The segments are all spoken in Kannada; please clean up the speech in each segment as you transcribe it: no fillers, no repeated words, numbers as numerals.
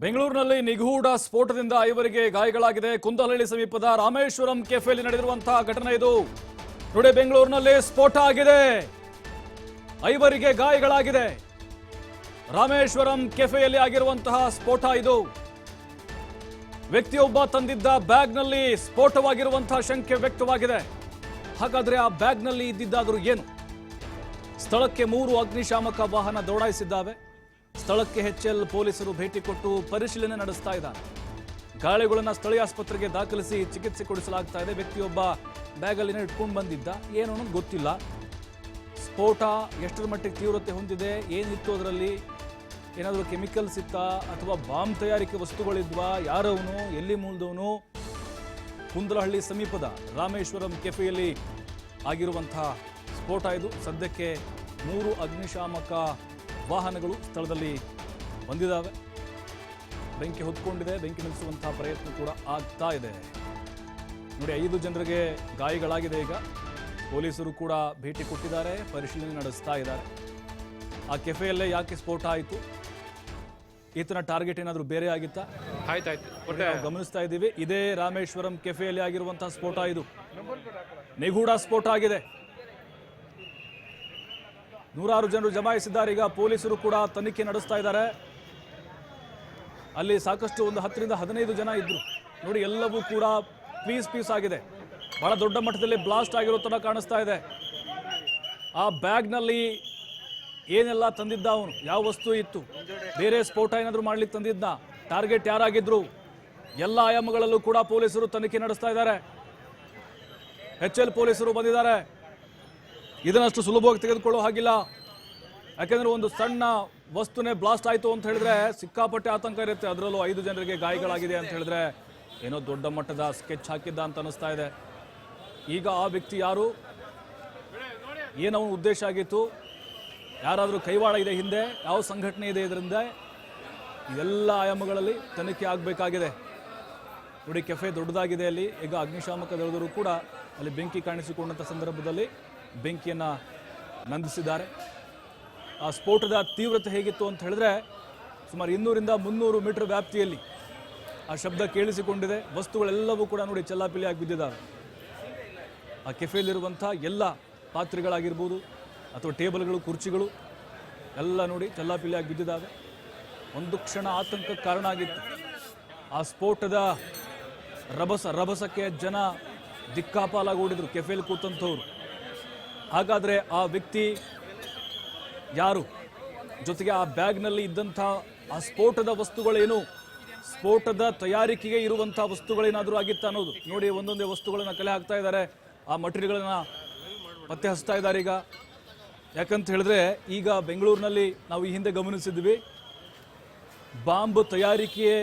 ಬೆಂಗಳೂರಿನಲ್ಲಿ ನಿಗೂಢ ಸ್ಫೋಟದಿಂದ ಐವರಿಗೆ ಗಾಯಗಳಾಗಿದೆ. ಕುಂದಲಹಳ್ಳಿ ಸಮೀಪದ ರಾಮೇಶ್ವರಂ ಕೆಫೆಯಲ್ಲಿ ನಡೆದಿರುವಂತಹ ಘಟನೆ ಇದು. ನೋಡಿ, ಬೆಂಗಳೂರಿನಲ್ಲಿ ಸ್ಫೋಟ ಆಗಿದೆ, ಐವರಿಗೆ ಗಾಯಗಳಾಗಿದೆ. ರಾಮೇಶ್ವರಂ ಕೆಫೆಯಲ್ಲಿ ಆಗಿರುವಂತಹ ಸ್ಫೋಟ ಇದು. ವ್ಯಕ್ತಿಯೊಬ್ಬ ತಂದಿದ್ದ ಬ್ಯಾಗ್ನಲ್ಲಿ ಸ್ಫೋಟವಾಗಿರುವಂತಹ ಶಂಕೆ ವ್ಯಕ್ತವಾಗಿದೆ. ಹಾಗಾದ್ರೆ ಆ ಬ್ಯಾಗ್ನಲ್ಲಿ ಇದ್ದಿದ್ದಾದರೂ ಏನು? ಸ್ಥಳಕ್ಕೆ 3 ಅಗ್ನಿಶಾಮಕ ವಾಹನ ದೌಡಾಯಿಸಿದ್ದಾವೆ. ಸ್ಥಳಕ್ಕೆ ಎಚ್ಎಲ್ ಪೊಲೀಸರು ಭೇಟಿ ಕೊಟ್ಟು ಪರಿಶೀಲನೆ ನಡೆಸ್ತಾ ಇದ್ದಾರೆ. ಗಾಯಾಳುಗಳನ್ನು ಸ್ಥಳೀಯ ಆಸ್ಪತ್ರೆಗೆ ದಾಖಲಿಸಿ ಚಿಕಿತ್ಸೆ ಕೊಡಿಸಲಾಗ್ತಾ ಇದೆ. ವ್ಯಕ್ತಿಯೊಬ್ಬ ಬ್ಯಾಗಲ್ಲಿ ಇಟ್ಕೊಂಡು ಬಂದಿದ್ದ, ಏನು ಅನ್ನೋದು ಗೊತ್ತಿಲ್ಲ. ಸ್ಫೋಟ ಎಷ್ಟರ ಮಟ್ಟಿಗೆ ತೀವ್ರತೆ ಹೊಂದಿದೆ, ಏನಿತ್ತು ಅದರಲ್ಲಿ, ಏನಾದರೂ ಕೆಮಿಕಲ್ಸ್ ಇತ್ತಾ ಅಥವಾ ಬಾಂಬ್ ತಯಾರಿಕೆ ವಸ್ತುಗಳಿದ್ವಾ, ಯಾರವನು, ಎಲ್ಲಿ ಮೂಲದವನು? ಕುಂದಲಹಳ್ಳಿ ಸಮೀಪದ ರಾಮೇಶ್ವರಂ ಕೆಫೆಯಲ್ಲಿ ಆಗಿರುವಂತಹ ಸ್ಫೋಟ ಇದು. ಸದ್ಯಕ್ಕೆ 3 ಅಗ್ನಿಶಾಮಕ ವಾಹನಗಳು ಸ್ಥಳದಲ್ಲಿ ಬಂದಿದ್ದಾವೆ. ಬೆಂಕಿ ಹೊತ್ಕೊಂಡಿದೆ. ಬೆಂಕಿ ನಿಲ್ಲಿಸುವಂತಹ ಪ್ರಯತ್ನ ಕೂಡ ಆಗ್ತಾ ಇದೆ. ನೋಡಿ, 5 ಜನರಿಗೆ ಗಾಯಗಳಾಗಿದೆ. ಈಗ ಪೊಲೀಸರು ಕೂಡ ಭೇಟಿ ಕೊಟ್ಟಿದ್ದಾರೆ, ಪರಿಶೀಲನೆ ನಡೆಸ್ತಾ ಇದ್ದಾರೆ. ಆ ಕೆಫೆಯಲ್ಲೇ ಯಾಕೆ ಸ್ಫೋಟ ಆಯಿತು, ಈತನ ಟಾರ್ಗೆಟ್ ಏನಾದರೂ ಬೇರೆ ಆಗಿತ್ತಾ, ಗಮನಿಸ್ತಾ ಇದ್ದೀವಿ. ಇದೇ ರಾಮೇಶ್ವರಂ ಕೆಫೆಯಲ್ಲಿ ಆಗಿರುವಂತಹ ಸ್ಫೋಟ ಇದು. ನಿಗೂಢ ಸ್ಫೋಟ ಆಗಿದೆ. 100 ಜನರು ಜಮಾಯಿಸಿದ್ದಾರೆ. ಈಗ ಪೊಲೀಸರು ಕೂಡ ತನಿಖೆ ನಡೆಸ್ತಾ ಇದ್ದಾರೆ. ಅಲ್ಲಿ ಸಾಕಷ್ಟು ಒಂದು 10 ರಿಂದ 15 ಜನ ಇದ್ರು. ನೋಡಿ, ಎಲ್ಲವೂ ಕೂಡ ಪೀಸ್ ಆಗಿದೆ. ಬಹಳ ದೊಡ್ಡ ಮಟ್ಟದಲ್ಲಿ ಬ್ಲಾಸ್ಟ್ ಆಗಿರೋ ತರ ಕಾಣಿಸ್ತಾ ಇದೆ. ಆ ಬ್ಯಾಗ್ನಲ್ಲಿ ಏನೆಲ್ಲ ತಂದಿದ್ದ ಅವನು, ಯಾವ ವಸ್ತು ಇತ್ತು, ಬೇರೆ ಸ್ಫೋಟ ಏನಾದರೂ ಮಾಡ್ಲಿಕ್ಕೆ ತಂದಿದ್ದ, ಟಾರ್ಗೆಟ್ ಯಾರಾಗಿದ್ರು, ಎಲ್ಲ ಆಯಾಮಗಳಲ್ಲೂ ಕೂಡ ಪೊಲೀಸರು ತನಿಖೆ ನಡೆಸ್ತಾ ಇದ್ದಾರೆ. ಎಚ್ಎಲ್ ಪೊಲೀಸರು ಬಂದಿದ್ದಾರೆ. ಇದನ್ನಷ್ಟು ಸುಲಭವಾಗಿ ತೆಗೆದುಕೊಳ್ಳೋ ಹಾಗಿಲ್ಲ. ಯಾಕೆಂದ್ರೆ ಒಂದು ಸಣ್ಣ ವಸ್ತುನೇ ಬ್ಲಾಸ್ಟ್ ಆಯಿತು ಅಂತ ಹೇಳಿದ್ರೆ ಸಿಕ್ಕಾಪಟ್ಟೆ ಆತಂಕ ಇರುತ್ತೆ. ಅದರಲ್ಲೂ 5 ಜನರಿಗೆ ಗಾಯಗಳಾಗಿದೆ ಅಂತ ಹೇಳಿದ್ರೆ ಏನೋ ದೊಡ್ಡ ಮಟ್ಟದ ಸ್ಕೆಚ್ ಹಾಕಿದ್ದ ಅಂತ ಅನಿಸ್ತಾ ಇದೆ. ಈಗ ಆ ವ್ಯಕ್ತಿ ಯಾರು, ಏನವನ ಉದ್ದೇಶ ಆಗಿತ್ತು, ಯಾರಾದರೂ ಕೈವಾಡ ಇದೆ ಹಿಂದೆ, ಯಾವ ಸಂಘಟನೆ ಇದೆ ಇದರಿಂದ, ಇದೆಲ್ಲ ಆಯಾಮಗಳಲ್ಲಿ ತನಿಖೆ ಆಗಬೇಕಾಗಿದೆ. ನೋಡಿ, ಕೆಫೆ ದೊಡ್ಡದಾಗಿದೆ. ಅಲ್ಲಿ ಈಗ ಅಗ್ನಿಶಾಮಕ ದಳದವರು ಕೂಡ ಅಲ್ಲಿ ಬೆಂಕಿ ಕಾಣಿಸಿಕೊಂಡಂಥ ಸಂದರ್ಭದಲ್ಲಿ ಬೆಂಕಿಯನ್ನು ನಂದಿಸಿದ್ದಾರೆ. ಆ ಸ್ಫೋಟದ ತೀವ್ರತೆ ಹೇಗಿತ್ತು ಅಂತ ಹೇಳಿದ್ರೆ ಸುಮಾರು 200 ರಿಂದ 300 ಮೀಟರ್ ವ್ಯಾಪ್ತಿಯಲ್ಲಿ ಆ ಶಬ್ದ ಕೇಳಿಸಿಕೊಂಡಿದೆ. ವಸ್ತುಗಳೆಲ್ಲವೂ ಕೂಡ ನೋಡಿ ಚೆಲ್ಲಾಪಿಲ್ಲಿಯಾಗಿ ಬಿದ್ದಿದ್ದಾವೆ. ಆ ಕೆಫೆಯಲ್ಲಿರುವಂಥ ಎಲ್ಲ ಪಾತ್ರೆಗಳಾಗಿರ್ಬೋದು ಅಥವಾ ಟೇಬಲ್ಗಳು, ಕುರ್ಚಿಗಳು ಎಲ್ಲ ನೋಡಿ ಚೆಲ್ಲಾಪಿಲ್ಲಿಯಾಗಿ ಬಿದ್ದಿದ್ದಾವೆ. ಒಂದು ಕ್ಷಣ ಆತಂಕಕ್ಕೆ ಕಾರಣ ಆಗಿತ್ತು. ಆ ಸ್ಫೋಟದ ರಭಸಕ್ಕೆ ಜನ ದಿಕ್ಕಾಪಾಲಾಗಿ ಓಡಿದ್ರು, ಕೆಫೆಯಲ್ಲಿ ಕೂತಂಥವ್ರು. ಹಾಗಾದರೆ ಆ ವ್ಯಕ್ತಿ ಯಾರು, ಜೊತೆಗೆ ಆ ಬ್ಯಾಗ್ನಲ್ಲಿ ಇದ್ದಂಥ ಆ ಸ್ಫೋಟದ ವಸ್ತುಗಳೇನು, ಸ್ಫೋಟದ ತಯಾರಿಕೆಗೆ ಇರುವಂಥ ವಸ್ತುಗಳೇನಾದರೂ ಆಗಿತ್ತ ಅನ್ನೋದು. ನೋಡಿ, ಒಂದೊಂದೇ ವಸ್ತುಗಳನ್ನು ಕಲೆ ಹಾಕ್ತಾ ಇದ್ದಾರೆ, ಆ ಮಟೀರಿಯಲ್ಗಳನ್ನು ಪತ್ತೆ ಹಚ್ತಾ ಇದ್ದಾರೆ. ಈಗ ಯಾಕಂತ ಹೇಳಿದ್ರೆ ಈಗ ಬೆಂಗಳೂರಿನಲ್ಲಿ ನಾವು ಈ ಹಿಂದೆ ಗಮನಿಸಿದ್ವಿ, ಬಾಂಬ್ ತಯಾರಿಕೆಗೆ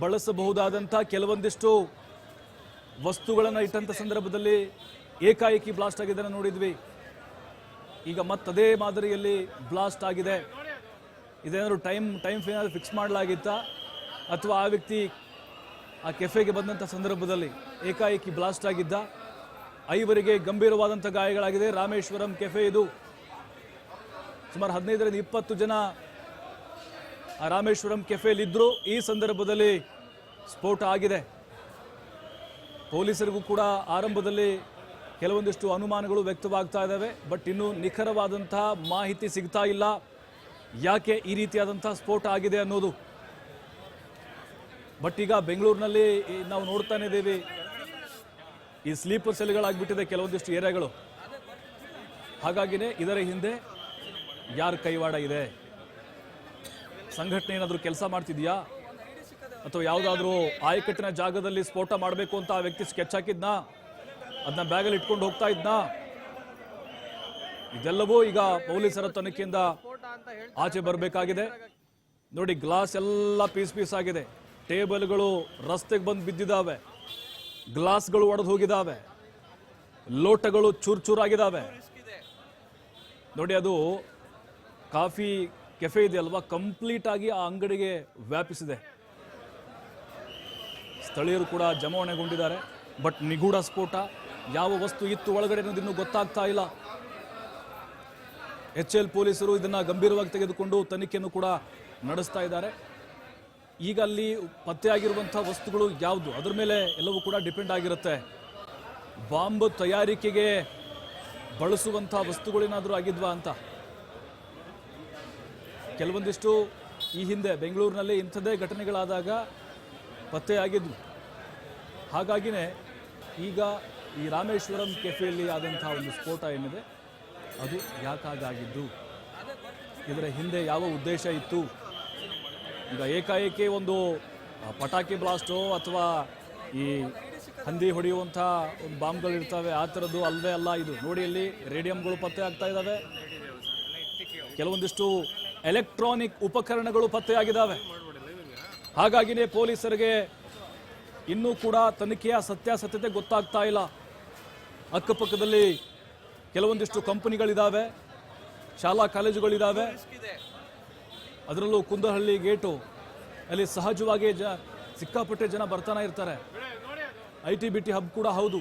ಬಳಸಬಹುದಾದಂಥ ಕೆಲವೊಂದಿಷ್ಟು ವಸ್ತುಗಳನ್ನು ಇಟ್ಟಂಥ ಸಂದರ್ಭದಲ್ಲಿ ಏಕಾಏಕಿ ಬ್ಲಾಸ್ಟ್ ಆಗಿದ್ದನ್ನು ನೋಡಿದ್ವಿ. ಈಗ ಮತ್ತದೇ ಮಾದರಿಯಲ್ಲಿ ಬ್ಲಾಸ್ಟ್ ಆಗಿದೆ. ಇದೇನಾದರೂ ಟೈಮ್ ಏನಾದರೂ ಫಿಕ್ಸ್ ಮಾಡಲಾಗಿತ್ತಾ ಅಥವಾ ಆ ವ್ಯಕ್ತಿ ಆ ಕೆಫೆಗೆ ಬಂದಂಥ ಸಂದರ್ಭದಲ್ಲಿ ಏಕಾಏಕಿ ಬ್ಲಾಸ್ಟ್ ಆಗಿದ್ದ? 5 ಗಂಭೀರವಾದಂಥ ಗಾಯಗಳಾಗಿದೆ. ರಾಮೇಶ್ವರಂ ಕೆಫೆ ಇದು. ಸುಮಾರು 15 ರಿಂದ 20 ಜನ ಆ ರಾಮೇಶ್ವರಂ ಕೆಫೆಯಲ್ಲಿದ್ದರು. ಈ ಸಂದರ್ಭದಲ್ಲಿ ಸ್ಫೋಟ ಆಗಿದೆ. ಪೊಲೀಸರಿಗೂ ಕೂಡ ಆರಂಭದಲ್ಲಿ ಕೆಲವೊಂದಿಷ್ಟು ಅನುಮಾನಗಳು ವ್ಯಕ್ತವಾಗ್ತಾ ಇದ್ದಾವೆ. ಬಟ್ ಇನ್ನೂ ನಿಖರವಾದಂತಹ ಮಾಹಿತಿ ಸಿಗ್ತಾ ಇಲ್ಲ, ಯಾಕೆ ಈ ರೀತಿಯಾದಂತಹ ಸ್ಫೋಟ ಆಗಿದೆ ಅನ್ನೋದು. ಬಟ್ ಈಗ ಬೆಂಗಳೂರಿನಲ್ಲಿ ನಾವು ನೋಡ್ತಾನೆ ಇದ್ದೀವಿ, ಈ ಸ್ಲೀಪರ್ ಸೆಲ್ಗಳಾಗ್ಬಿಟ್ಟಿದೆ ಕೆಲವೊಂದಿಷ್ಟು ಏರಿಯಾಗಳು. ಹಾಗಾಗಿನೇ ಇದರ ಹಿಂದೆ ಯಾರ ಕೈವಾಡ ಇದೆ? ಸಂಘಟನೆ ಏನಾದರೂ ಕೆಲಸ ಮಾಡ್ತಿದ್ಯಾ ಅಥವಾ ಯಾವುದಾದ್ರೂ ಆಯಕಟ್ಟಿನ ಜಾಗದಲ್ಲಿ ಸ್ಫೋಟ ಮಾಡಬೇಕು ಅಂತ ಆ ವ್ಯಕ್ತಿ ಸ್ಕೆಚ್ ಹಾಕಿದ್ನಾ, ಅದನ್ನ ಬ್ಯಾಗಲ್ಲಿ ಇಟ್ಕೊಂಡು ಹೋಗ್ತಾ ಇದ್ನಾ? ಇದೆಲ್ಲವೂ ಈಗ ಪೊಲೀಸರ ತನಿಖೆಯಿಂದ ಆಚೆ ಬರಬೇಕಾಗಿದೆ. ನೋಡಿ, ಗ್ಲಾಸ್ ಎಲ್ಲ ಪೀಸ್ ಆಗಿದೆ. ಟೇಬಲ್ಗಳು ರಸ್ತೆಗೆ ಬಂದು ಬಿದ್ದಿದ್ದಾವೆ, ಗ್ಲಾಸ್ಗಳು ಒಡೆದು ಹೋಗಿದ್ದಾವೆ, ಲೋಟಗಳು ಚೂರಾಗಿದ್ದಾವೆ. ನೋಡಿ, ಅದು ಕಾಫಿ ಕೆಫೆ ಇದೆ ಅಲ್ವಾ, ಕಂಪ್ಲೀಟ್ ಆಗಿ ಆ ಅಂಗಡಿಗೆ ವ್ಯಾಪಿಸಿದೆ. ಸ್ಥಳೀಯರು ಕೂಡ ಜಮಾವಣೆಗೊಂಡಿದ್ದಾರೆ. ಬಟ್ ನಿಗೂಢ ಸ್ಫೋಟ, ಯಾವ ವಸ್ತು ಇತ್ತು ಒಳಗಡೆ ಅನ್ನೋದು ಇನ್ನೂ ಗೊತ್ತಾಗ್ತಾ ಇಲ್ಲ. ಎಚ್ಎಲ್ ಪೊಲೀಸರು ಇದನ್ನ ಗಂಭೀರವಾಗಿ ತೆಗೆದುಕೊಂಡು ತನಿಖೆಯನ್ನು ಕೂಡ ನಡೆಸ್ತಾ ಇದ್ದಾರೆ. ಈಗ ಅಲ್ಲಿ ಪತ್ತೆಯಾಗಿರುವಂಥ ವಸ್ತುಗಳು ಯಾವುದು ಅದ್ರ ಮೇಲೆ ಎಲ್ಲವೂ ಕೂಡ ಡಿಪೆಂಡ್ ಆಗಿರುತ್ತೆ. ಬಾಂಬ್ ತಯಾರಿಕೆಗೆ ಬಳಸುವಂಥ ವಸ್ತುಗಳೇನಾದರೂ ಆಗಿದ್ವಾ ಅಂತ. ಕೆಲವೊಂದಿಷ್ಟು ಈ ಹಿಂದೆ ಬೆಂಗಳೂರಿನಲ್ಲಿ ಇಂಥದ್ದೇ ಘಟನೆಗಳಾದಾಗ ಪತ್ತೆಯಾಗಿದ್ವು. ಹಾಗಾಗಿನೇ ಈಗ ಈ ರಾಮೇಶ್ವರಂ ಕೆಫೆಯಲ್ಲಿ ಆದಂತಹ ಒಂದು ಸ್ಫೋಟ ಏನಿದೆ ಅದು ಯಾಕಾಗಿದ್ದು, ಇದರ ಹಿಂದೆ ಯಾವ ಉದ್ದೇಶ ಇತ್ತು? ಈಗ ಏಕಾಏಕಿ ಒಂದು ಪಟಾಕಿ ಬ್ಲಾಸ್ಟೋ ಅಥವಾ ಈ ಹಂದಿ ಹೊಡೆಯುವಂಥ ಒಂದು ಬಾಂಬ್ಗಳಿರ್ತವೆ ಆ ಥರದ್ದು ಅಲ್ಲವೇ ಅಲ್ಲ ಇದು. ನೋಡಿ ಇಲ್ಲಿ ರೇಡಿಯಂಗಳು ಪತ್ತೆ ಆಗ್ತಾ ಇದ್ದಾವೆ, ಕೆಲವೊಂದಿಷ್ಟು ಎಲೆಕ್ಟ್ರಾನಿಕ್ ಉಪಕರಣಗಳು ಪತ್ತೆಯಾಗಿದ್ದಾವೆ. ಹಾಗಾಗಿನೇ ಪೊಲೀಸರಿಗೆ ಇನ್ನೂ ಕೂಡ ತನಿಖೆಯ ಸತ್ಯಾಸತ್ಯತೆ ಗೊತ್ತಾಗ್ತಾ ಇಲ್ಲ. ಅಕ್ಕಪಕ್ಕದಲ್ಲಿ ಕೆಲವೊಂದಿಷ್ಟು ಕಂಪನಿಗಳಿದ್ದಾವೆ, ಶಾಲಾ ಕಾಲೇಜುಗಳಿದ್ದಾವೆ, ಅದರಲ್ಲೂ ಕುಂದಹಳ್ಳಿ ಗೇಟು ಅಲ್ಲಿ ಸಹಜವಾಗಿ ಸಿಕ್ಕಾಪಟ್ಟೆ ಜನ ಬರ್ತಾನೆ ಇರ್ತಾರೆ. ITBT ಹಬ್ ಕೂಡ ಹೌದು.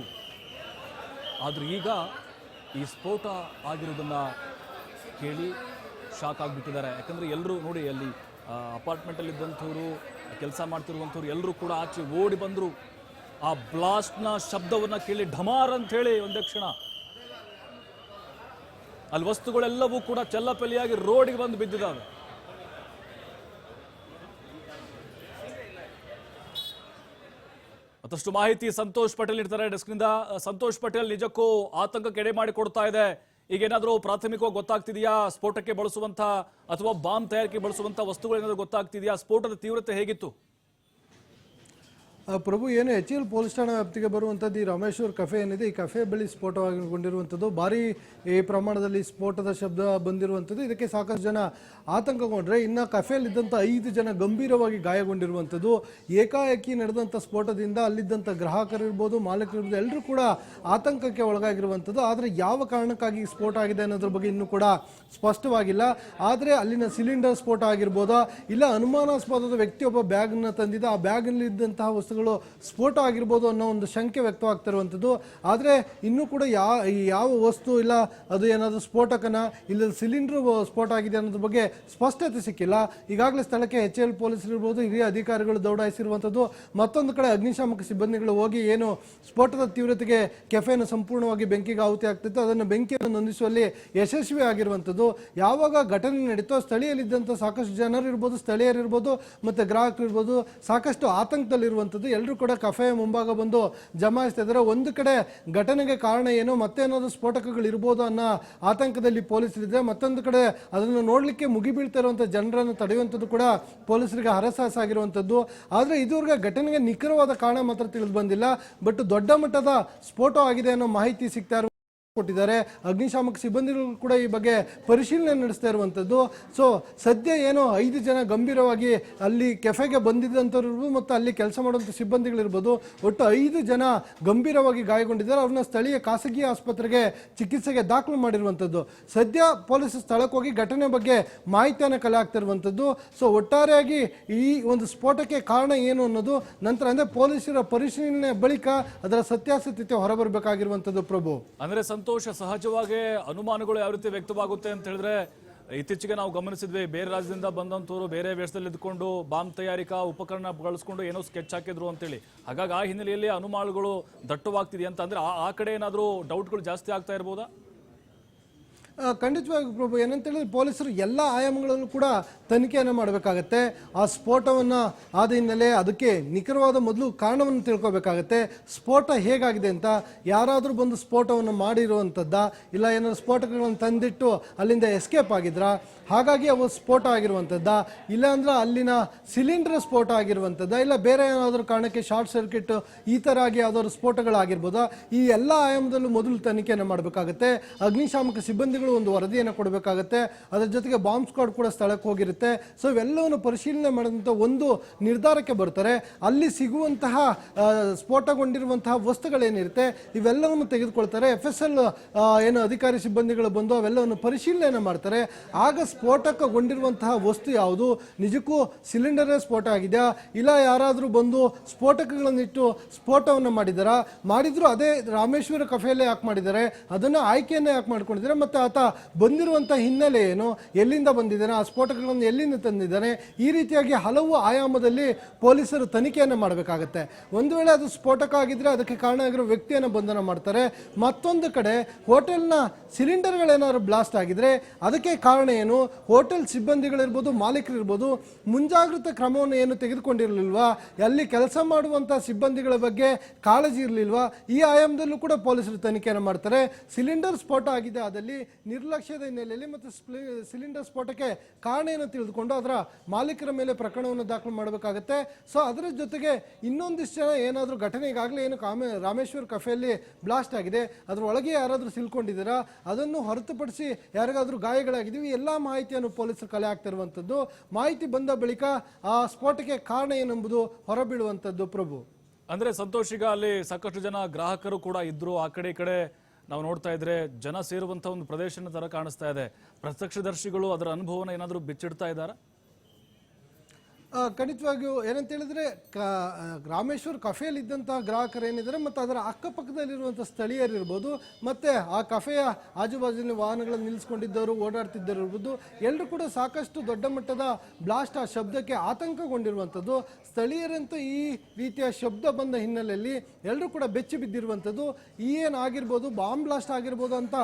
ಆದರೆ ಈಗ ಈ ಸ್ಫೋಟ ಆಗಿರೋದನ್ನು ಕೇಳಿ ಶಾಕ್ ಆಗಿಬಿಟ್ಟಿದ್ದಾರೆ. ಯಾಕಂದರೆ ಎಲ್ಲರೂ ನೋಡಿ ಅಲ್ಲಿ ಅಪಾರ್ಟ್ಮೆಂಟಲ್ಲಿದ್ದಂಥವ್ರು, ಕೆಲಸ ಮಾಡ್ತಿರುವಂಥವ್ರು ಎಲ್ಲರೂ ಕೂಡ ಆಚೆ ಓಡಿ ಬಂದರು. ಆ ಬ್ಲಾಸ್ಟ್ನ ಶಬ್ದವನ್ನು ಕೇಳಿ ಢಮಾರ್ ಅಂತ ಹೇಳಿ ಒಂದೇ ಕ್ಷಣ ಅಲ್ಲಿ ವಸ್ತುಗಳೆಲ್ಲವೂ ಕೂಡ ಚೆಲ್ಲಪೆಲ್ಲಿಯಾಗಿ ರೋಡಿಗೆ ಬಂದು ಬಿದ್ದಿದ್ದಾವೆ. ಮತ್ತಷ್ಟು ಮಾಹಿತಿ ಸಂತೋಷ್ ಪಟೇಲ್ ಇರ್ತಾರೆ ಡೆಸ್ಕ್ನಿಂದ. ಸಂತೋಷ್ ಪಟೇಲ್, ನಿಜಕ್ಕೂ ಆತಂಕಕ್ಕೆ ಎಡೆ ಮಾಡಿ ಕೊಡ್ತಾ ಇದೆ. ಈಗೇನಾದರೂ ಪ್ರಾಥಮಿಕವಾಗಿ ಗೊತ್ತಾಗ್ತಿದೆಯಾ ಸ್ಫೋಟಕ್ಕೆ ಬಳಸುವಂತ ಅಥವಾ ಬಾಂಬ್ ತಯಾರಿಕೆ ಬಳಸುವಂತ ವಸ್ತುಗಳೇನಾದರೂ ಗೊತ್ತಾಗ್ತಿದೆಯಾ? ಸ್ಫೋಟದ ತೀವ್ರತೆ ಹೇಗಿತ್ತು? ಪ್ರಭು, ಏನು HL ಪೊಲೀಸ್ ಠಾಣಾ ವ್ಯಾಪ್ತಿಗೆ ಬರುವಂಥದ್ದು ಈ ರಾಮೇಶ್ವರ್ ಕೆಫೆ ಏನಿದೆ, ಈ ಕೆಫೆ ಬಳಿ ಸ್ಫೋಟವಾಗಿಕೊಂಡಿರುವಂಥದ್ದು, ಭಾರಿ ಈ ಪ್ರಮಾಣದಲ್ಲಿ ಸ್ಫೋಟದ ಶಬ್ದ ಬಂದಿರುವಂಥದ್ದು. ಇದಕ್ಕೆ ಸಾಕಷ್ಟು ಜನ ಆತಂಕಗೊಂಡ್ರೆ, ಇನ್ನು ಕೆಫೆಯಲ್ಲಿದ್ದಂಥ 5 ಜನ ಗಂಭೀರವಾಗಿ ಗಾಯಗೊಂಡಿರುವಂಥದ್ದು. ಏಕಾಏಕಿ ನಡೆದಂಥ ಸ್ಫೋಟದಿಂದ ಅಲ್ಲಿದ್ದಂಥ ಗ್ರಾಹಕರಿರ್ಬೋದು, ಮಾಲೀಕರಿರ್ಬೋದು, ಎಲ್ಲರೂ ಕೂಡ ಆತಂಕಕ್ಕೆ ಒಳಗಾಗಿರುವಂಥದ್ದು. ಆದರೆ ಯಾವ ಕಾರಣಕ್ಕಾಗಿ ಸ್ಫೋಟ ಆಗಿದೆ ಅನ್ನೋದ್ರ ಬಗ್ಗೆ ಇನ್ನೂ ಕೂಡ ಸ್ಪಷ್ಟವಾಗಿಲ್ಲ. ಆದರೆ ಅಲ್ಲಿನ ಸಿಲಿಂಡರ್ ಸ್ಫೋಟ ಆಗಿರ್ಬೋದಾ, ಇಲ್ಲ ಅನುಮಾನಾಸ್ಪದ ವ್ಯಕ್ತಿಯೊಬ್ಬ ಬ್ಯಾಗ್ನ ತಂದಿದ್ದ, ಆ ಬ್ಯಾಗ್ನಲ್ಲಿದ್ದಂತಹ ವಸ್ತುಗಳು ಸ್ಫೋಟ ಆಗಿರ್ಬೋದು ಅನ್ನೋ ಒಂದು ಶಂಕೆ ವ್ಯಕ್ತವಾಗ್ತಿರುವಂಥದ್ದು. ಆದರೆ ಇನ್ನೂ ಕೂಡ ಯಾವ ವಸ್ತು ಇಲ್ಲ, ಅದು ಏನಾದರೂ ಸ್ಫೋಟಕನ ಇಲ್ಲ ಸಿಲಿಂಡರ್ ಸ್ಫೋಟ ಆಗಿದೆ ಅನ್ನೋದ್ರ ಬಗ್ಗೆ ಸ್ಪಷ್ಟತೆ ಸಿಕ್ಕಿಲ್ಲ. ಈಗಾಗಲೇ ಸ್ಥಳಕ್ಕೆ HL ಪೊಲೀಸರು ಇರ್ಬೋದು, ಹಿರಿಯ ಅಧಿಕಾರಿಗಳು ದೌಡಾಯಿಸಿರುವಂಥದ್ದು. ಮತ್ತೊಂದು ಕಡೆ ಅಗ್ನಿಶಾಮಕ ಸಿಬ್ಬಂದಿಗಳು ಹೋಗಿ ಏನು ಸ್ಫೋಟದ ತೀವ್ರತೆಗೆ ಕೆಫೆಯನ್ನು ಸಂಪೂರ್ಣವಾಗಿ ಬೆಂಕಿಗೆ ಆಹುತಿ ಆಗ್ತಿತ್ತು, ಅದನ್ನು ಬೆಂಕಿಯನ್ನು ನಂದಿಸುವಲ್ಲಿ ಯಶಸ್ವಿ ಆಗಿರುವಂಥದ್ದು. ಯಾವಾಗ ಘಟನೆ ನಡೀತೋ ಸ್ಥಳೀಯಲ್ಲಿದ್ದಂಥ ಸಾಕಷ್ಟು ಜನರು ಇರ್ಬೋದು, ಸ್ಥಳೀಯರಿರ್ಬೋದು, ಮತ್ತು ಗ್ರಾಹಕರು ಇರ್ಬೋದು, ಸಾಕಷ್ಟು ಆತಂಕದಲ್ಲಿರುವಂಥದ್ದು. ಎಲ್ಲರೂ ಕೂಡ ಕೆಫೆಯ ಮುಂಭಾಗ ಬಂದು ಜಮಾಯಿಸ್ತಾ ಇದ್ದಾರೆ. ಒಂದು ಕಡೆ ಘಟನೆಗೆ ಕಾರಣ ಏನು, ಮತ್ತೇನಾದರೂ ಸ್ಫೋಟಕಗಳು ಇರ್ಬೋದು ಅನ್ನೋ ಆತಂಕದಲ್ಲಿ ಪೊಲೀಸರಿದ್ದಾರೆ. ಮತ್ತೊಂದು ಕಡೆ ಅದನ್ನು ನೋಡಲಿಕ್ಕೆ ಮುಗಿಬೀಳ್ತಾ ಇರುವಂಥ ಜನರನ್ನು ತಡೆಯುವಂಥದ್ದು ಕೂಡ ಪೊಲೀಸರಿಗೆ ಹರಸಾಹಸ ಆಗಿರುವಂಥದ್ದು. ಆದರೆ ಇದುವರೆಗೆ ಘಟನೆಗೆ ನಿಖರವಾದ ಕಾರಣ ಮಾತ್ರ ತಿಳಿದು ಬಂದಿಲ್ಲ. ಬಟ್ ದೊಡ್ಡ ಮಟ್ಟದ ಸ್ಫೋಟ ಆಗಿದೆ ಅನ್ನೋ ಮಾಹಿತಿ ಸಿಗ್ತಾ ಕೊಟ್ಟಿದ್ದಾರೆ. ಅಗ್ನಿಶಾಮಕ ಸಿಬ್ಬಂದಿಗಳು ಕೂಡ ಈ ಬಗ್ಗೆ ಪರಿಶೀಲನೆ ನಡೆಸ್ತಾ ಇರುವಂಥದ್ದು. ಸೊ ಸದ್ಯ ಏನೋ 5 ಜನ ಗಂಭೀರವಾಗಿ ಅಲ್ಲಿ ಕೆಫೆಗೆ ಬಂದಿದ್ದಂಥವ್ರು ಮತ್ತು ಅಲ್ಲಿ ಕೆಲಸ ಮಾಡುವಂಥ ಸಿಬ್ಬಂದಿಗಳಿರ್ಬೋದು, ಒಟ್ಟು 5 ಜನ ಗಂಭೀರವಾಗಿ ಗಾಯಗೊಂಡಿದ್ದಾರೆ. ಅವ್ರನ್ನ ಸ್ಥಳೀಯ ಖಾಸಗಿ ಆಸ್ಪತ್ರೆಗೆ ಚಿಕಿತ್ಸೆಗೆ ದಾಖಲು ಮಾಡಿರುವಂಥದ್ದು. ಸದ್ಯ ಪೊಲೀಸರು ಸ್ಥಳಕ್ಕೆ ಹೋಗಿ ಘಟನೆ ಬಗ್ಗೆ ಮಾಹಿತಿಯನ್ನು ಕಲೆ ಹಾಕ್ತಿರುವಂಥದ್ದು. ಸೊ ಒಟ್ಟಾರೆಯಾಗಿ ಈ ಒಂದು ಸ್ಫೋಟಕ್ಕೆ ಕಾರಣ ಏನು ಅನ್ನೋದು ನಂತರ ಅಂದರೆ ಪೊಲೀಸರ ಪರಿಶೀಲನೆ ಬಳಿಕ ಅದರ ಸತ್ಯಾಸತ್ಯತೆ ಹೊರಬರಬೇಕಾಗಿರುವಂಥದ್ದು. ಪ್ರಭು, ಅಂದರೆ ಸಂತೋಷ, ಸಹಜವಾಗಿ ಅನುಮಾನಗಳು ಯಾವ ರೀತಿ ವ್ಯಕ್ತವಾಗುತ್ತೆ ಅಂತ ಹೇಳಿದ್ರೆ, ಇತ್ತೀಚೆಗೆ ನಾವು ಗಮನಿಸಿದ್ವಿ ಬೇರೆ ರಾಜ್ಯದಿಂದ ಬಂದಂತವರು ಬೇರೆ ವೇಷದಲ್ಲಿ ಇದ್ಕೊಂಡು ಬಾಂಬ್ ತಯಾರಿಕಾ ಉಪಕರಣ ಬಳಸ್ಕೊಂಡು ಏನೋ ಸ್ಕೆಚ್ ಹಾಕಿದ್ರು ಅಂತೇಳಿ. ಹಾಗಾಗಿ ಆ ಹಿನ್ನೆಲೆಯಲ್ಲಿ ಅನುಮಾನಗಳು ದಟ್ಟವಾಗ್ತಿದೆ ಅಂತ ಅಂದ್ರೆ ಆ ಕಡೆ ಏನಾದರೂ ಡೌಟ್ಗಳು ಜಾಸ್ತಿ ಆಗ್ತಾ ಇರ್ಬೋದಾ? ಖಂಡಿತವಾಗಿ ಪ್ರಭು, ಏನಂತ ಹೇಳಿದ್ರೆ ಪೊಲೀಸರು ಎಲ್ಲ ಆಯಾಮಗಳಲ್ಲೂ ಕೂಡ ತನಿಖೆಯನ್ನು ಮಾಡಬೇಕಾಗತ್ತೆ. ಆ ಸ್ಫೋಟವನ್ನು ಆದ ಹಿನ್ನೆಲೆ ಅದಕ್ಕೆ ನಿಖರವಾದ ಮೊದಲು ಕಾರಣವನ್ನು ತಿಳ್ಕೊಬೇಕಾಗತ್ತೆ. ಸ್ಫೋಟ ಹೇಗಾಗಿದೆ ಅಂತ, ಯಾರಾದರೂ ಬಂದು ಸ್ಫೋಟವನ್ನು ಮಾಡಿರುವಂಥದ್ದ, ಇಲ್ಲ ಏನಾದ್ರು ಸ್ಫೋಟಕಗಳನ್ನು ತಂದಿಟ್ಟು ಅಲ್ಲಿಂದ ಎಸ್ಕೇಪ್ ಆಗಿದ್ರಾ, ಹಾಗಾಗಿ ಅವು ಸ್ಫೋಟ ಆಗಿರುವಂಥದ್ದ, ಇಲ್ಲ ಅಂದ್ರೆ ಅಲ್ಲಿನ ಸಿಲಿಂಡರ್ ಸ್ಫೋಟ ಆಗಿರುವಂಥದ್ದ, ಇಲ್ಲ ಬೇರೆ ಏನಾದರೂ ಕಾರಣಕ್ಕೆ ಶಾರ್ಟ್ ಸರ್ಕ್ಯೂಟ್ ಈ ಥರ ಆಗಿ ಯಾವ್ದಾದ್ರು ಸ್ಫೋಟಗಳಾಗಿರ್ಬೋದಾ, ಈ ಎಲ್ಲ ಆಯಾಮದಲ್ಲೂ ಮೊದಲು ತನಿಖೆಯನ್ನು ಮಾಡಬೇಕಾಗತ್ತೆ. ಅಗ್ನಿಶಾಮಕ ಸಿಬ್ಬಂದಿಗಳು ಒಂದು ವರದಿಯನ್ನು ಕೊಡಬೇಕಾಗತ್ತೆ. ಅದರ ಜೊತೆಗೆ ಬಾಂಬ್ ಸ್ಕ್ವಾಡ್ ಕೂಡ ಸ್ಥಳಕ್ಕೆ ಹೋಗಿರುತ್ತೆ. ಸೊ ಇವೆಲ್ಲವನ್ನು ಪರಿಶೀಲನೆ ಮಾಡಿದಂಥ ಒಂದು ನಿರ್ಧಾರಕ್ಕೆ ಬರ್ತಾರೆ. ಅಲ್ಲಿ ಸಿಗುವಂತಹ ಸ್ಫೋಟಗೊಂಡಿರುವಂತಹ ವಸ್ತುಗಳೇನಿರುತ್ತೆ ಇವೆಲ್ಲವನ್ನು ತೆಗೆದುಕೊಳ್ತಾರೆ. FSL ಏನು ಅಧಿಕಾರಿ ಸಿಬ್ಬಂದಿಗಳು ಬಂದು ಅವೆಲ್ಲವನ್ನು ಪರಿಶೀಲನೆ ಮಾಡ್ತಾರೆ. ಆಗ ಸ್ಫೋಟಕಗೊಂಡಿರುವಂತಹ ವಸ್ತು ಯಾವುದು, ನಿಜಕ್ಕೂ ಸಿಲಿಂಡರೇ ಸ್ಫೋಟ ಆಗಿದೆಯಾ, ಇಲ್ಲ ಯಾರಾದರೂ ಬಂದು ಸ್ಫೋಟಕಗಳನ್ನಿಟ್ಟು ಸ್ಫೋಟವನ್ನು ಮಾಡಿದಾರಾ, ಮಾಡಿದ್ರು ಅದೇ ರಾಮೇಶ್ವರ ಕೆಫೆಯಲ್ಲೇ ಯಾಕೆ ಮಾಡಿದ್ದಾರೆ, ಅದನ್ನು ಆಯ್ಕೆಯನ್ನೇ ಯಾಕೆ ಮಾಡ್ಕೊಂಡಿದ್ದಾರೆ, ಮತ್ತು ಆ ಆತ ಬಂದಿರುವಂಥ ಹಿನ್ನೆಲೆ ಏನು, ಎಲ್ಲಿಂದ ಬಂದಿದ್ದಾನೆ, ಆ ಸ್ಫೋಟಕಗಳನ್ನು ಎಲ್ಲಿಂದ ತಂದಿದ್ದಾನೆ, ಈ ರೀತಿಯಾಗಿ ಹಲವು ಆಯಾಮದಲ್ಲಿ ಪೊಲೀಸರು ತನಿಖೆಯನ್ನು ಮಾಡಬೇಕಾಗತ್ತೆ. ಒಂದು ವೇಳೆ ಅದು ಸ್ಫೋಟಕ ಆಗಿದ್ರೆ ಅದಕ್ಕೆ ಕಾರಣ ಆಗಿರೋ ವ್ಯಕ್ತಿಯನ್ನು ಬಂಧನ ಮಾಡ್ತಾರೆ. ಮತ್ತೊಂದು ಕಡೆ ಹೋಟೆಲ್ನ ಸಿಲಿಂಡರ್ಗಳೇನಾದ್ರು ಬ್ಲಾಸ್ಟ್ ಆಗಿದ್ರೆ ಅದಕ್ಕೆ ಕಾರಣ ಏನು, ಹೋಟೆಲ್ ಸಿಬ್ಬಂದಿಗಳಿರ್ಬೋದು, ಮಾಲೀಕರಿರ್ಬೋದು ಮುಂಜಾಗ್ರತಾ ಕ್ರಮವನ್ನು ಏನು ತೆಗೆದುಕೊಂಡಿರಲಿಲ್ವಾ, ಅಲ್ಲಿ ಕೆಲಸ ಮಾಡುವಂಥ ಸಿಬ್ಬಂದಿಗಳ ಬಗ್ಗೆ ಕಾಳಜಿ ಇರಲಿಲ್ವಾ, ಈ ಆಯಾಮದಲ್ಲೂ ಕೂಡ ಪೊಲೀಸರು ತನಿಖೆಯನ್ನು ಮಾಡ್ತಾರೆ. ಸಿಲಿಂಡರ್ ಸ್ಫೋಟ ಆಗಿದೆ, ಅದಲ್ಲಿ ನಿರ್ಲಕ್ಷ್ಯದ ಹಿನ್ನೆಲೆಯಲ್ಲಿ ಮತ್ತು ಸಿಲಿಂಡರ್ ಸ್ಫೋಟಕ್ಕೆ ಕಾರಣ ಏನು ತಿಳಿದುಕೊಂಡು ಅದರ ಮಾಲೀಕರ ಮೇಲೆ ಪ್ರಕರಣವನ್ನು ದಾಖಲು ಮಾಡಬೇಕಾಗತ್ತೆ. ಸೊ ಅದರ ಜೊತೆಗೆ ಇನ್ನೊಂದಿಷ್ಟು ಜನ ಏನಾದರೂ ಘಟನೆ ಈಗಾಗಲೇ ಏನು ರಾಮೇಶ್ವರ್ ಕಫೆಯಲ್ಲಿ ಬ್ಲಾಸ್ಟ್ ಆಗಿದೆ, ಅದರ ಒಳಗೆ ಯಾರಾದರೂ ಸಿಲ್ಕೊಂಡಿದ್ದೀರಾ, ಅದನ್ನು ಹೊರತುಪಡಿಸಿ ಯಾರಿಗಾದ್ರೂ ಗಾಯಗಳಾಗಿದ್ದೀವಿ, ಎಲ್ಲ ಮಾಹಿತಿಯನ್ನು ಪೊಲೀಸರು ಕಲೆ ಹಾಕ್ತಿರುವಂಥದ್ದು. ಮಾಹಿತಿ ಬಂದ ಬಳಿಕ ಆ ಸ್ಫೋಟಕ್ಕೆ ಕಾರಣ ಏನೆಂಬುದು ಹೊರಬೀಳುವಂಥದ್ದು. ಪ್ರಭು, ಅಂದ್ರೆ ಸಂತೋಷ್, ಈಗ ಅಲ್ಲಿ ಸಾಕಷ್ಟು ಜನ ಗ್ರಾಹಕರು ಕೂಡ ಇದ್ರು. ಆ ಕಡೆ ಈ ಕಡೆ ನಾವು ನೋಡ್ತಾ ಇದ್ರೆ ಜನ ಸೇರುವಂತ ಒಂದು ಪ್ರದೇಶನ ತರ ಕಾಣಿಸ್ತಾ ಇದೆ. ಪ್ರತ್ಯಕ್ಷದರ್ಶಿಗಳು ಅದರ ಅನುಭವನ ಏನಾದರೂ ಬಿಚ್ಚಿಡ್ತಾ ಇದ್ದಾರಾ? ಖಂಡಿತವಾಗಿಯೂ ಏನಂತ ಹೇಳಿದ್ರೆ ರಾಮೇಶ್ವರ್ ಕಫೆಯಲ್ಲಿ ಇದ್ದಂತಹ ಗ್ರಾಹಕರು ಏನಿದ್ದಾರೆ ಮತ್ತು ಅದರ ಅಕ್ಕಪಕ್ಕದಲ್ಲಿರುವಂಥ ಸ್ಥಳೀಯರಿರ್ಬೋದು, ಮತ್ತು ಆ ಕಫೆಯ ಆಜುಬಾಜಿನ ವಾಹನಗಳನ್ನು ನಿಲ್ಲಿಸ್ಕೊಂಡಿದ್ದವರು, ಓಡಾಡ್ತಿದ್ದರು ಇರ್ಬೋದು, ಎಲ್ಲರೂ ಕೂಡ ಸಾಕಷ್ಟು ದೊಡ್ಡ ಮಟ್ಟದ ಬ್ಲಾಸ್ಟ್ ಆ ಶಬ್ದಕ್ಕೆ ಆತಂಕಗೊಂಡಿರುವಂಥದ್ದು. ಸ್ಥಳೀಯರಂತೂ ಈ ರೀತಿಯ ಶಬ್ದ ಬಂದ ಹಿನ್ನೆಲೆಯಲ್ಲಿ ಎಲ್ಲರೂ ಕೂಡ ಬೆಚ್ಚಿ ಬಿದ್ದಿರುವಂಥದ್ದು. ಏನಾಗಿರ್ಬೋದು, ಬಾಂಬ್ ಬ್ಲಾಸ್ಟ್ ಆಗಿರ್ಬೋದು ಅಂತ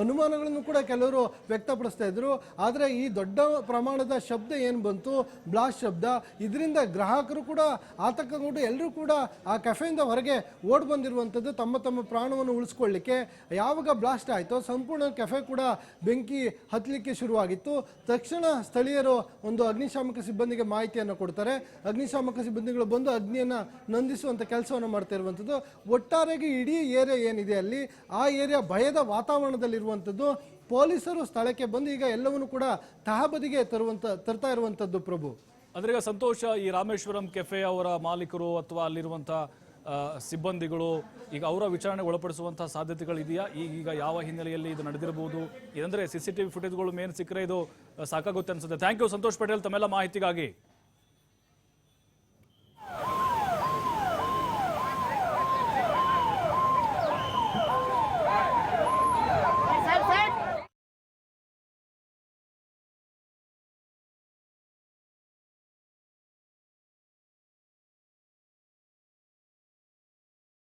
ಅನುಮಾನಗಳನ್ನು ಕೂಡ ಕೆಲವರು ವ್ಯಕ್ತಪಡಿಸ್ತಾ ಇದ್ರು. ಆದರೆ ಈ ದೊಡ್ಡ ಪ್ರಮಾಣದ ಶಬ್ದ ಏನು ಬಂತು, ಬ್ಲಾಸ್ಟ್ ಶಬ್ದ, ಇದರಿಂದ ಗ್ರಾಹಕರು ಕೂಡ ಆತಂಕಗೊಂಡು ಎಲ್ಲರೂ ಕೂಡ ಆ ಕೆಫೆಯಿಂದ ಹೊರಗೆ ಓಡ್ ಬಂದಿರುವಂಥದ್ದು ತಮ್ಮ ತಮ್ಮ ಪ್ರಾಣವನ್ನು ಉಳಿಸ್ಕೊಳ್ಳಿಕ್ಕೆ. ಯಾವಾಗ ಬ್ಲಾಸ್ಟ್ ಆಯಿತೋ ಸಂಪೂರ್ಣ ಕೆಫೆ ಕೂಡ ಬೆಂಕಿ ಹತ್ತಲಿಕ್ಕೆ ಶುರುವಾಗಿತ್ತು. ತಕ್ಷಣ ಸ್ಥಳೀಯರು ಒಂದು ಅಗ್ನಿಶಾಮಕ ಸಿಬ್ಬಂದಿಗೆ ಮಾಹಿತಿಯನ್ನು ಕೊಡ್ತಾರೆ. ಅಗ್ನಿಶಾಮಕ ಸಿಬ್ಬಂದಿಗಳು ಬಂದು ಅಗ್ನಿಯನ್ನು ನಂದಿಸುವಂಥ ಕೆಲಸವನ್ನು ಮಾಡ್ತಾ ಇರುವಂಥದ್ದು. ಒಟ್ಟಾರೆಯಾಗಿ ಇಡೀ ಏರಿಯಾ ಏನಿದೆ ಅಲ್ಲಿ, ಆ ಏರಿಯಾ ಭಯದ ವಾತಾವರಣದಲ್ಲಿರುವಂಥದ್ದು. ಪೊಲೀಸರು ಸ್ಥಳಕ್ಕೆ ಬಂದು ಈಗ ಎಲ್ಲವನ್ನೂ ಕೂಡ ತಹಬದಿಗೆ ತರ್ತಾ ಇರುವಂಥದ್ದು. ಪ್ರಭು, ಅಂದ್ರೆ ಈಗ ಸಂತೋಷ, ಈ ರಾಮೇಶ್ವರಂ ಕೆಫೆ ಅವರ ಮಾಲೀಕರು ಅಥವಾ ಅಲ್ಲಿರುವಂತ ಸಿಬ್ಬಂದಿಗಳು ಈಗ ಅವರ ವಿಚಾರಣೆ ಒಳಪಡಿಸುವಂತಹ ಸಾಧ್ಯತೆಗಳು ಇದೆಯಾ? ಈಗ ಯಾವ ಹಿನ್ನೆಲೆಯಲ್ಲಿ ಇದು ನಡೆದಿರಬಹುದು? ಇದಂದ್ರೆ CCTV ಫುಟೇಜ್ಗಳು ಮೇನ್ ಸಿಕ್ಕರೆ ಇದು ಸಾಕಾಗುತ್ತೆ ಅನ್ಸುತ್ತೆ. ಥ್ಯಾಂಕ್ ಯು ಸಂತೋಷ್ ಪಟೇಲ್, ತಮ್ಮೆಲ್ಲ ಮಾಹಿತಿಗಾಗಿ.